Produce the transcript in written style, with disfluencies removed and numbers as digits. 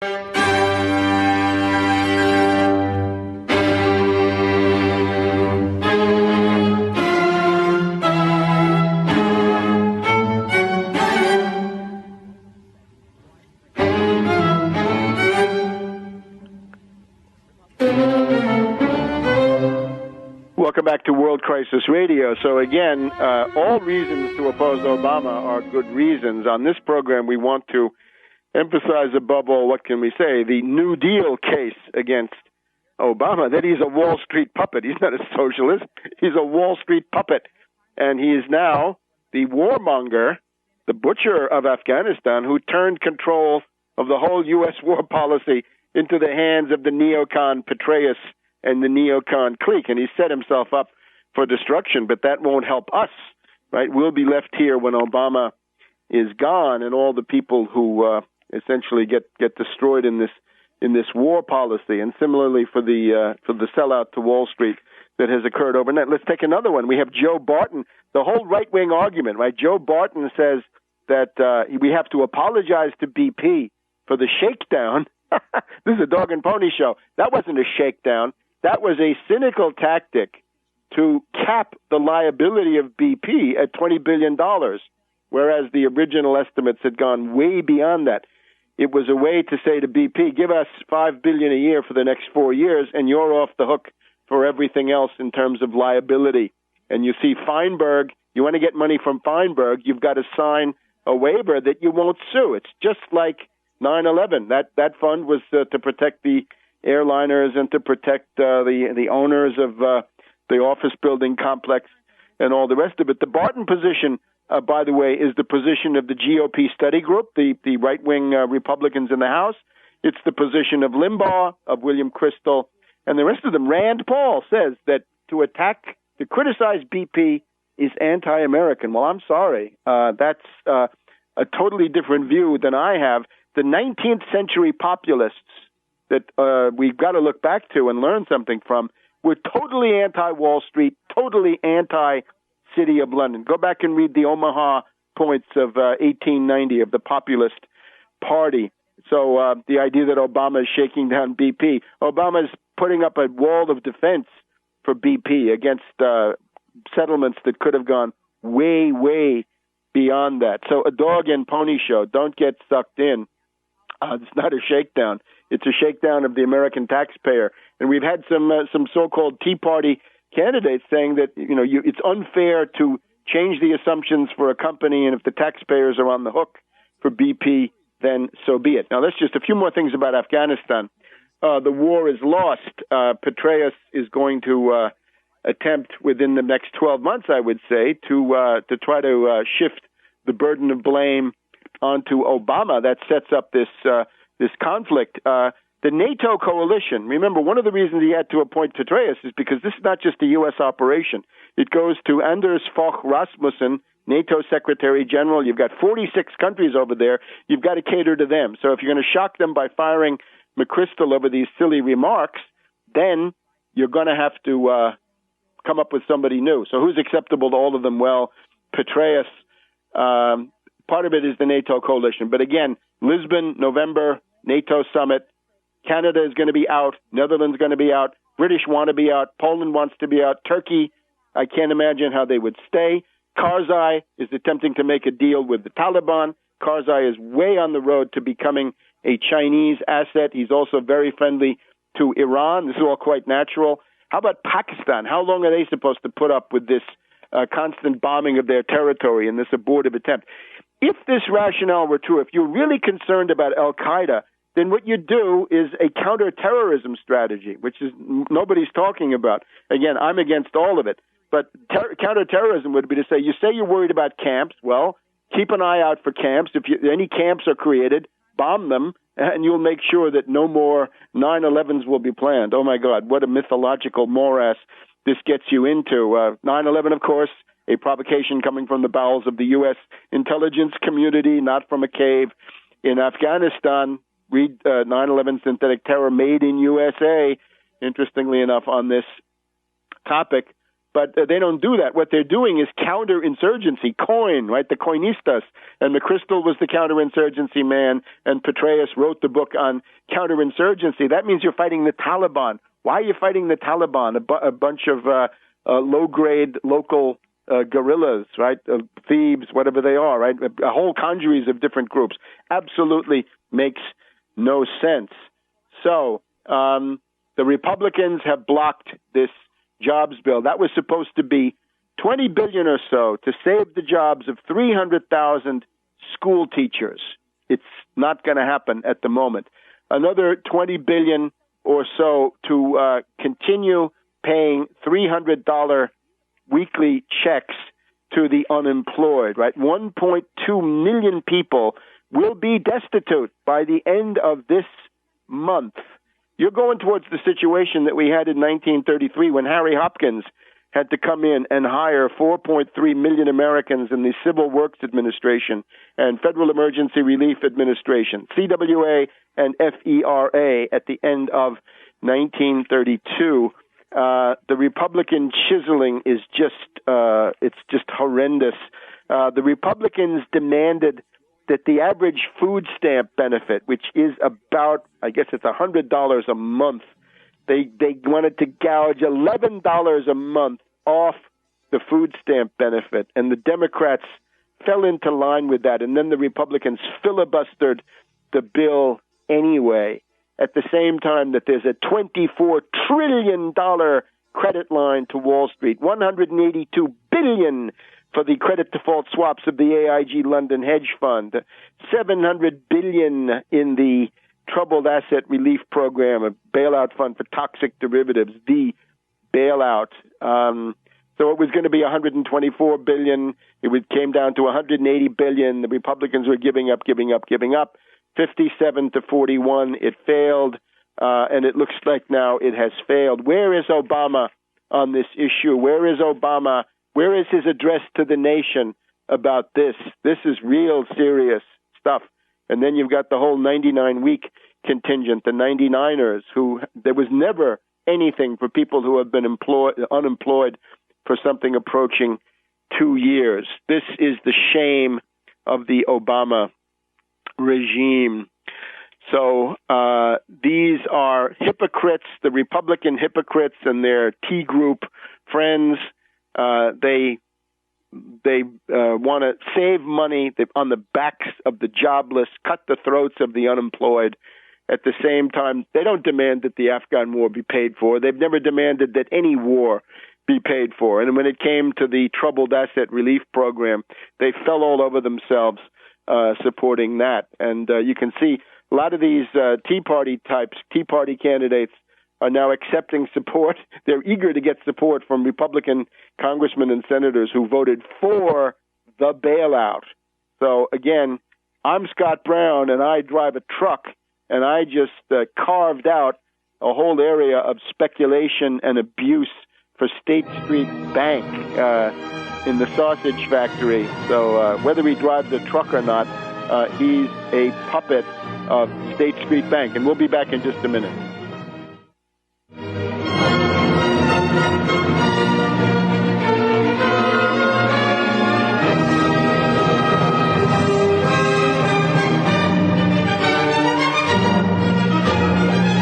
Welcome back to World Crisis Radio. So again, all reasons to oppose Obama are good reasons. On this program, we want to emphasize above all, what can we say, the New Deal case against Obama, that he's a Wall Street puppet. He's not a socialist. He's a Wall Street puppet. And he is now the warmonger, the butcher of Afghanistan, who turned control of the whole U.S. war policy into the hands of the neocon Petraeus and the neocon clique, and he set himself up for destruction, but that won't help us, right? We'll be left here when Obama is gone, and all the people who essentially get destroyed in this war policy. And similarly for the sellout to Wall Street that has occurred overnight. Let's take another one. We have Joe Barton, the whole right-wing argument, right? Joe Barton says that we have to apologize to BP for the shakedown. This is a dog and pony show. That wasn't a shakedown. That was a cynical tactic to cap the liability of BP at $20 billion, whereas the original estimates had gone way beyond that. It was a way to say to BP, give us $5 billion a year for the next 4 years, and you're off the hook for everything else in terms of liability. And you see Feinberg, you want to get money from Feinberg, you've got to sign a waiver that you won't sue. It's just like 9/11. That fund was to protect the airliners and to protect the owners of the office building complex and all the rest of it. The Barton position, by the way, is the position of the GOP study group, the right-wing Republicans in the House. It's the position of Limbaugh, of William Kristol, and the rest of them. Rand Paul says that to criticize BP is anti-American. Well, I'm sorry. That's a totally different view than I have. The 19th century populists that we've got to look back to and learn something from were totally anti-Wall Street, totally anti-City of London. Go back and read the Omaha points of 1890 of the Populist Party. So the idea that Obama is shaking down BP, Obama is putting up a wall of defense for BP against settlements that could have gone way, way beyond that. So a dog and pony show. Don't get sucked in. It's not a shakedown. It's a shakedown of the American taxpayer. And we've had some so-called Tea Party candidates saying that it's unfair to change the assumptions for a company, and if the taxpayers are on the hook for BP, then so be it. Now, that's just a few more things about Afghanistan. The war is lost. Petraeus is going to attempt within the next 12 months, I would say, to try to shift the burden of blame onto Obama. That sets up this conflict. The NATO coalition, remember, one of the reasons he had to appoint Petraeus is because this is not just a U.S. operation. It goes to Anders Fogh Rasmussen, NATO Secretary General. You've got 46 countries over there. You've got to cater to them. So if you're going to shock them by firing McChrystal over these silly remarks, then you're going to have to come up with somebody new. So who's acceptable to all of them? Well, Petraeus. Part of it is the NATO coalition. But again, Lisbon, November, NATO summit. Canada is going to be out. Netherlands going to be out. British want to be out. Poland wants to be out. Turkey, I can't imagine how they would stay. Karzai is attempting to make a deal with the Taliban. Karzai is way on the road to becoming a Chinese asset. He's also very friendly to Iran. This is all quite natural. How about Pakistan? How long are they supposed to put up with this constant bombing of their territory and this abortive attempt? If this rationale were true, if you're really concerned about Al-Qaeda, then what you do is a counterterrorism strategy, which is nobody's talking about. Again, I'm against all of it. But counterterrorism would be to say you're worried about camps. Well, keep an eye out for camps. If any camps are created, bomb them, and you'll make sure that no more 9/11s will be planned. Oh, my God, what a mythological morass this gets you into. 9/11, of course, a provocation coming from the bowels of the U.S. intelligence community, not from a cave. In Afghanistan, read 9/11 synthetic terror made in USA. Interestingly enough, on this topic, But they don't do that. What they're doing is counterinsurgency, coin, right? The coinistas. And McChrystal was the counterinsurgency man, and Petraeus wrote the book on counterinsurgency. That means you're fighting the Taliban. Why are you fighting the Taliban? A bunch of low-grade local guerrillas, right? Thieves, whatever they are, right? A whole congeries of different groups. Absolutely makes no sense. So the Republicans have blocked this jobs bill. That was supposed to be $20 billion or so to save the jobs of 300,000 school teachers. It's not going to happen at the moment. Another $20 billion or so to continue paying $300 weekly checks to the unemployed, right? 1.2 million people will be destitute by the end of this month. You're going towards the situation that we had in 1933 when Harry Hopkins had to come in and hire 4.3 million Americans in the Civil Works Administration and Federal Emergency Relief Administration, CWA and FERA, at the end of 1932. The Republican chiseling is it's just horrendous. The Republicans demanded that the average food stamp benefit, which is about, I guess it's $100 a month, they wanted to gouge $11 a month off the food stamp benefit, and the Democrats fell into line with that, and then the Republicans filibustered the bill anyway, at the same time that there's a $24 trillion credit line to Wall Street, $182 billion for the credit default swaps of the AIG London hedge fund, $700 billion in the troubled asset relief program, a bailout fund for toxic derivatives, the bailout. So it was going to be $124 billion. It came down to $180 billion. The Republicans were giving up. 57 to 41. It failed, and it looks like now it has failed. Where is Obama on this issue? Where is Obama? Where is his address to the nation about this? This is real serious stuff. And then you've got the whole 99-week contingent, the 99ers, who there was never anything for people who have been unemployed for something approaching 2 years. This is the shame of the Obama regime. So these are hypocrites, the Republican hypocrites and their T group friends. They want to save money on the backs of the jobless, cut the throats of the unemployed. At the same time, they don't demand that the Afghan war be paid for. They've never demanded that any war be paid for. And when it came to the troubled asset relief program, they fell all over themselves supporting that. And you can see a lot of these Tea Party candidates are now accepting support. They're eager to get support from Republican congressmen and senators who voted for the bailout. So, again, I'm Scott Brown, and I drive a truck, and I just carved out a whole area of speculation and abuse for State Street Bank in the sausage factory. So whether he drives a truck or not, he's a puppet of State Street Bank. And we'll be back in just a minute.